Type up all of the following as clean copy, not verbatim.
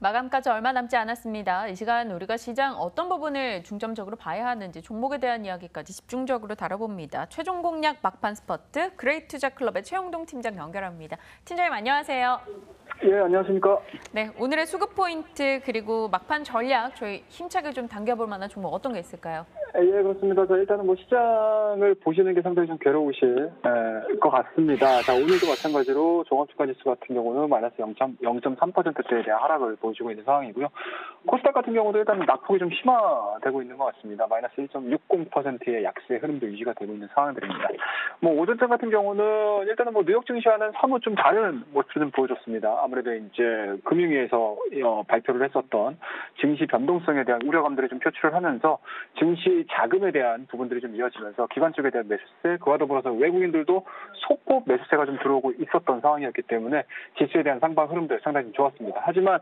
마감까지 얼마 남지 않았습니다. 이 시간 우리가 시장 어떤 부분을 중점적으로 봐야 하는지 종목에 대한 이야기까지 집중적으로 다뤄봅니다. 최종 공략 막판 스퍼트 그레이투자클럽의 최영동 팀장 연결합니다. 팀장님 안녕하세요. 예, 안녕하십니까. 네, 오늘의 수급 포인트 그리고 막판 전략 저희 힘차게 좀 당겨볼 만한 종목 어떤 게 있을까요? 예, 그렇습니다. 자, 일단은 시장을 보시는 게 상당히 좀 괴로우실 것 같습니다. 자, 오늘도 마찬가지로 종합주가지수 같은 경우는 마이너스 0.3%대에 대한 하락을 보여주고 있는 상황이고요. 코스닥 같은 경우도 일단 낙폭이 좀 심화되고 있는 것 같습니다. 마이너스 1.60%의 약세 흐름도 유지가 되고 있는 상황들입니다. 오전장 같은 경우는 일단은 뉴욕 증시와는 사뭇 좀 다른 모습을 좀 보여줬습니다. 아무래도 이제 금융위에서 발표를 했었던 증시 변동성에 대한 우려감들을 좀 표출을 하면서 증시 자금에 대한 부분들이 좀 이어지면서 기관 쪽에 대한 매수세, 그와 더불어서 외국인들도 소폭 매수세가 좀 들어오고 있었던 상황이었기 때문에 지수에 대한 상방 흐름들 상당히 좀 좋았습니다. 하지만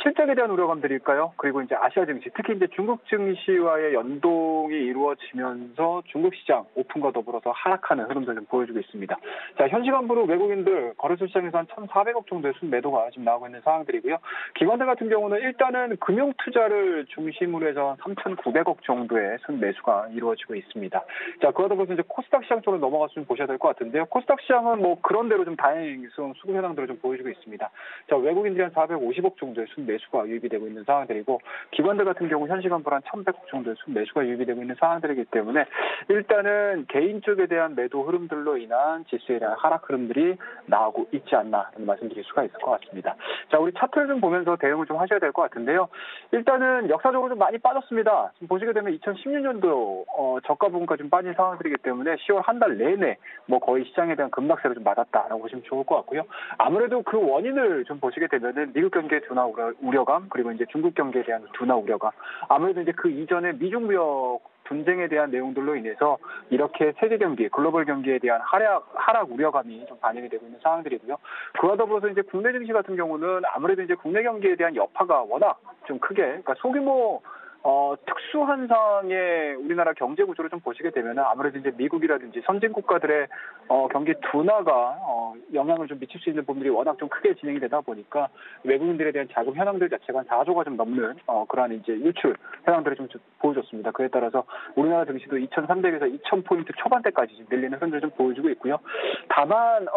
실적에 대한 우려감들일까요? 그리고 이제 아시아 증시, 특히 이제 중국 증시와의 연동이 이루어지면서 중국 시장 오픈과 더불어서 하락하는 흐름들 좀 보여주고 있습니다. 자, 현 시간부로 외국인들 거래소 시장에서 한 1,400억 정도의 순매도가 지금 나오고 있는 상황들이고요. 기관들 같은 경우는 일단은 금융 투자를 중심으로 해서 3,900억 정도의 순매수가 이루어지고 있습니다. 자, 그와 더불어서 이제 코스닥 시장 쪽으로 넘어가서 좀 보셔야 될 것 같은데요. 코스닥 시장은 그런 대로 좀 다행스러운 수급 현황들을 좀 보여주고 있습니다. 자, 외국인들이 한 450억 정도의 순매수가 유입이 되고 있는 상황들이고, 기관들 같은 경우 현 시간부로 한 1,100억 정도의 순매수가 유입이 되고 있는 상황들이기 때문에 일단은 개인 쪽에 대한 매도 흐름들로 인한 지수에 대한 하락 흐름들이 나오고 있지 않나라는 말씀드릴 수가 있을 것 같습니다. 자, 우리 차트를 좀 보면서 대응을 좀 하셔야 될 것 같은데요. 일단은 역사적으로 좀 많이 빠졌습니다. 지금 보시게 되면 2016년도 저가 부분까지 좀 빠진 상황들이기 때문에 10월 한 달 내내 거의 시장에 대한 급락세를 좀 맞았다라고 보시면 좋을 것 같고요. 아무래도 그 원인을 좀 보시게 되면은 미국 경기의 둔화 우려감, 그리고 이제 중국 경기에 대한 둔화 우려감, 아무래도 이제 그 이전에 미중 무역 분쟁에 대한 내용들로 인해서 이렇게 세계 경기, 글로벌 경기에 대한 하락 우려감이 좀 반영이 되고 있는 상황들이고요. 그와 더불어서 이제 국내 증시 같은 경우는 아무래도 이제 국내 경기에 대한 여파가 워낙 좀 크게, 그러니까 소규모 특수한 상황의 우리나라 경제 구조를 좀 보시게 되면 아무래도 이제 미국이라든지 선진 국가들의 경기 둔화가 영향을 좀 미칠 수 있는 부분들이 워낙 좀 크게 진행이 되다 보니까 외국인들에 대한 자금 현황들 자체가 한 4조가 좀 넘는 그러한 이제 유출 현황들을 좀 보여줬습니다. 그에 따라서 우리나라 증시도 2,300에서 2,000포인트 초반대까지 좀 밀리는 흐름을 좀 보여주고 있고요. 다만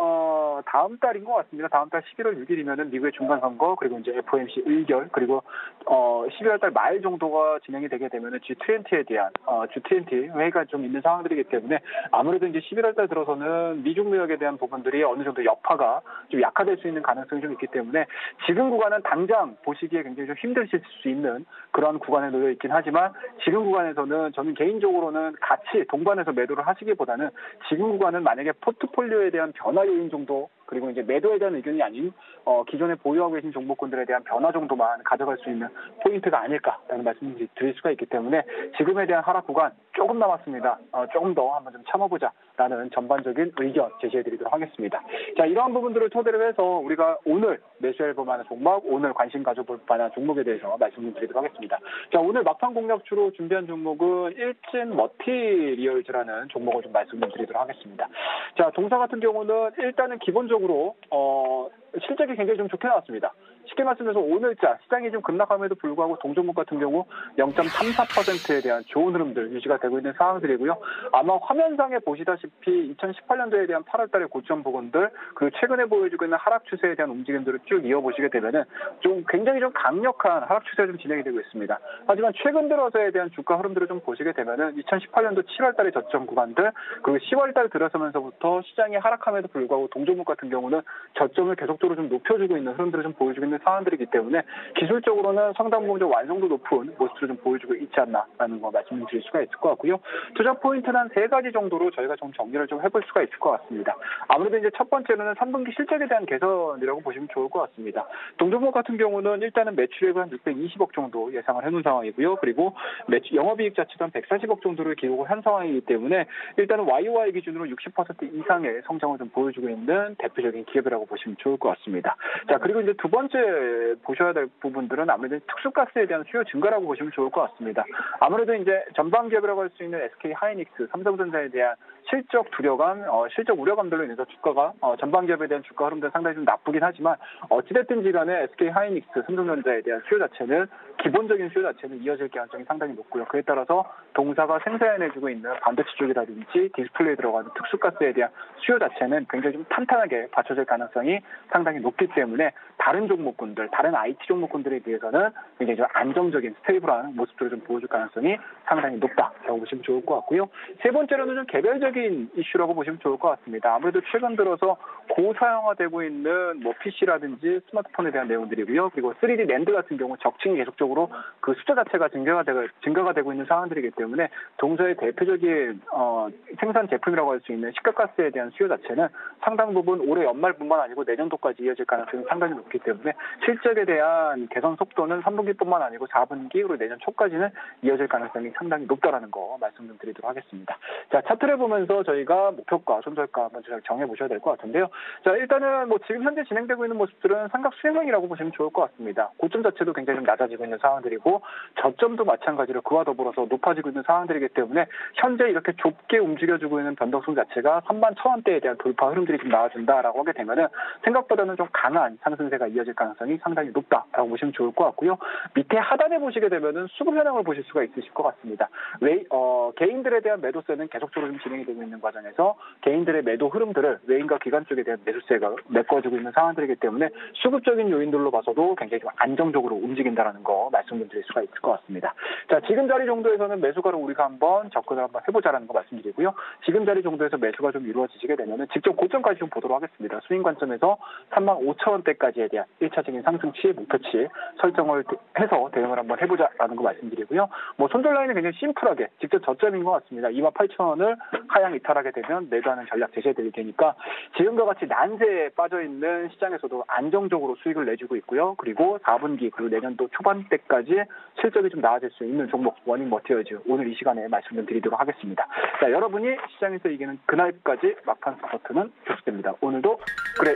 다음 달인 것 같습니다. 다음 달 11월 6일이면은 미국의 중간 선거, 그리고 이제 FOMC 의결, 그리고 12월 달 말 정도가 진행이 되게 되면은 G20에 대한 G20 회의가 좀 있는 상황들이기 때문에 아무래도 이제 11월 달 들어서는 미중 무역에 대한 부분들이 어느 정도 여파가 좀 약화될 수 있는 가능성이 좀 있기 때문에 지금 구간은 당장 보시기에 굉장히 좀 힘드실 수 있는 그런 구간에 놓여 있긴 하지만 지금 구간에서는 저는 개인적으로는 같이 동반해서 매도를 하시기보다는 지금 구간은 만약에 포트폴리오에 대한 변화 요인 정도, 그리고 이제 매도에 대한 의견이 아닌 기존에 보유하고 계신 종목군들에 대한 변화 정도만 가져갈 수 있는 포인트가 아닐까라는 말씀을 드릴 수가 있기 때문에 지금에 대한 하락 구간 조금 남았습니다. 조금 더 한번 좀 참아보자라는 전반적인 의견 제시해드리도록 하겠습니다. 자, 이러한 부분들을 토대로 해서 우리가 오늘 매수해볼 만한 종목, 오늘 관심 가져볼 만한 종목에 대해서 말씀을 드리도록 하겠습니다. 자, 오늘 막판 공략주로 준비한 종목은 일진 머티리얼즈라는 종목을 좀 말씀을 드리도록 하겠습니다. 자, 동사 같은 경우는 일단은 기본적으로 실적이 굉장히 좀 좋게 나왔습니다. 쉽게 말씀드려서 오늘자 시장이 좀 급락함에도 불구하고 동종목 같은 경우 0.34%에 대한 좋은 흐름들 유지가 되고 있는 상황들이고요. 아마 화면상에 보시다시피 2018년도에 대한 8월 달의 고점 부분들, 그리고 최근에 보여주고 있는 하락 추세에 대한 움직임들을 쭉 이어보시게 되면은 좀 굉장히 좀 강력한 하락 추세가 좀 진행이 되고 있습니다. 하지만 최근 들어서에 대한 주가 흐름들을 좀 보시게 되면은 2018년도 7월 달의 저점 구간들, 그리고 10월 달 들어서면서부터 시장이 하락함에도 불구하고 동종목 같은 경우는 저점을 계속적으로 좀 높여주고 있는 흐름들을 좀 보여주고 있는 상황들이기 때문에 기술적으로는 상당 부분 좀 완성도 높은 모습을 좀 보여주고 있지 않나라는 거 말씀을 드릴 수가 있을 것 같고요. 투자 포인트는 한 3가지 정도로 저희가 좀 정리를 좀 해볼 수가 있을 것 같습니다. 아무래도 이제 첫 번째로는 3분기 실적에 대한 개선이라고 보시면 좋을 것 같습니다. 동종목 같은 경우는 일단은 매출액을 한 620억 정도 예상을 해놓은 상황이고요. 그리고 영업이익 자체도 한 140억 정도를 기록을 한 상황이기 때문에 일단은 YOY 기준으로 60% 이상의 성장을 좀 보여주고 있는 대표적인 기업이라고 보시면 좋을 것 같습니다. 자, 그리고 이제 두 번째 보셔야 될 부분들은 아무래도 특수가스에 대한 수요 증가라고 보시면 좋을 것 같습니다. 아무래도 이제 전방 기업이라고 할 수 있는 SK 하이닉스, 삼성전자에 대한 실적 두려감, 실적 우려감들로 인해서 주가가 전방 기업에 대한 주가 흐름도 상당히 좀 나쁘긴 하지만 어찌됐든지 간에 SK 하이닉스, 삼성전자에 대한 수요 자체는 기본적인 수요 자체는 이어질 가능성이 상당히 높고요. 그에 따라서 동사가 생산해내주고 있는 반도체 쪽이라든지 디스플레이에 들어가는 특수가스에 대한 수요 자체는 굉장히 좀 탄탄하게 받쳐질 가능성이 상당히 높기 때문에 다른 종목군들, 다른 IT 종목군들에 비해서는 굉장히 좀 안정적인 스테이블한 모습들을 좀 보여줄 가능성이 상당히 높다라고 보시면 좋을 것 같고요. 세 번째로는 좀 개별적인 이슈라고 보시면 좋을 것 같습니다. 아무래도 최근 들어서 고사양화되고 있는 뭐 PC라든지 스마트폰에 대한 내용들이고요. 그리고 3D 랜드 같은 경우 적층이 계속적으로 그 숫자 자체가 증가가 되고 있는 상황들이기 때문에 동사의 대표적인 생산 제품이라고 할 수 있는 시가가스에 대한 수요 자체는 상당 부분 올해 연말뿐만 아니고 내년도까지 이어질 가능성이 상당히 높기 때문에 실적에 대한 개선 속도는 3분기뿐만 아니고 4분기 그리고 내년 초까지는 이어질 가능성이 상당히 높다라는 거 말씀 좀 드리도록 하겠습니다. 자, 차트를 보면서 저희가 목표가, 손절가 한번 정해 보셔야 될 것 같은데요. 자, 일단은 뭐 지금 현재 진행되고 있는 모습들은 삼각 수행형이라고 보시면 좋을 것 같습니다. 고점 자체도 굉장히 좀 낮아지고 있는 상황들이고 저점도 마찬가지로 그와 더불어서 높아지고 있는 상황들이기 때문에 현재 이렇게 좁게 움직여주고 있는 변동성 자체가 31,000원대에 대한 돌파 흐름들이 좀 나와준다라고 하게 되면은 생각보다는 좀 강한 상승세가 이어질 가능성이 상당히 높다라고 보시면 좋을 것 같고요. 밑에 하단에 보시게 되면은 수급 현황을 보실 수가 있으실 것 같습니다. 개인들에 대한 매도세는 계속적으로 좀 진행이 되고 있는 과정에서 개인들의 매도 흐름들을 외인과 기관 쪽에 대한 매수세가 메꿔지고 있는 상황들이기 때문에 수급적인 요인들로 봐서도 굉장히 좀 안정적으로 움직인다라는 거 말씀 좀 드릴 수가 있을 것 같습니다. 자, 지금 자리 정도에서는 매수가로 우리가 한번 접근을 한번 해보자라는 거 말씀드리고요. 지금 자리 정도에서 매수가 좀 이루어지시게 되면은 직접 고점까지 좀 보도록 하겠습니다. 수익 관점에서 35,000원대까지에 대한 1차적인 상승치, 목표치 설정을 해서 대응을 한번 해보자라는 거 말씀드리고요. 뭐 손절 라인은 굉장히 심플하게 직접 저점인 것 같습니다. 28,000원을 하향 이탈하게 되면 매도하는 전략 제시해 드릴 테니까 지금과 같이 난세에 빠져 있는 시장에서도 안정적으로 수익을 내주고 있고요. 그리고 4분기 그리고 내년도 초반대까지 실적이 좀 나아질 수 있는 종목 워닝 머티리얼즈 오늘 이 시간에 말씀 좀 드리도록 하겠습니다. 자, 여러분이 시장에서 이기는 그날까지 막판 스포트는 계속됩니다. 오늘도 그래.